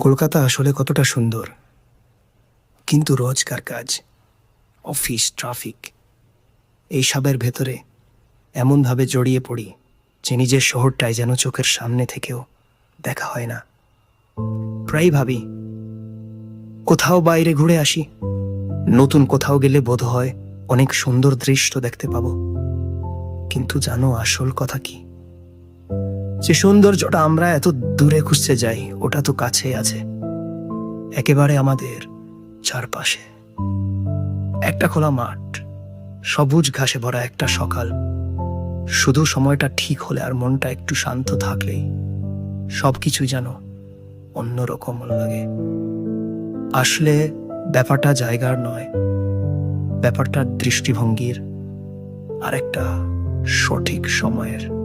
কলকাতা আসলে কতটা সুন্দর, কিন্তু রোজকার কাজ, অফিস, ট্রাফিক এইসবের ভেতরে এমনভাবে জড়িয়ে পড়ি যে নিজের শহরটাই যেন চোখের সামনে থেকেও দেখা হয় না। প্রায় ভাবি কোথাও বাইরে ঘুরে আসি, নতুন কোথাও গেলে বোধ হয় অনেক সুন্দর দৃশ্য দেখতে পাবো। কিন্তু জানো আসল কথা কি? যে সৌন্দর্যটা আমরা এত দূরে খুঁজতে যাই ওটা তো কাছেই আছে, একেবারে আমাদের চারপাশে। একটা খোলা মাঠ, সবুজ ঘাসে ভরা একটা সকাল, শুধু সময়টা ঠিক হলে আর মনটা একটু শান্ত থাকলেই সবকিছু যেন অন্যরকম লাগে। আসলে ব্যাপারটা জায়গার নয়, ব্যাপারটা দৃষ্টিভঙ্গির আর একটা সঠিক সময়ের।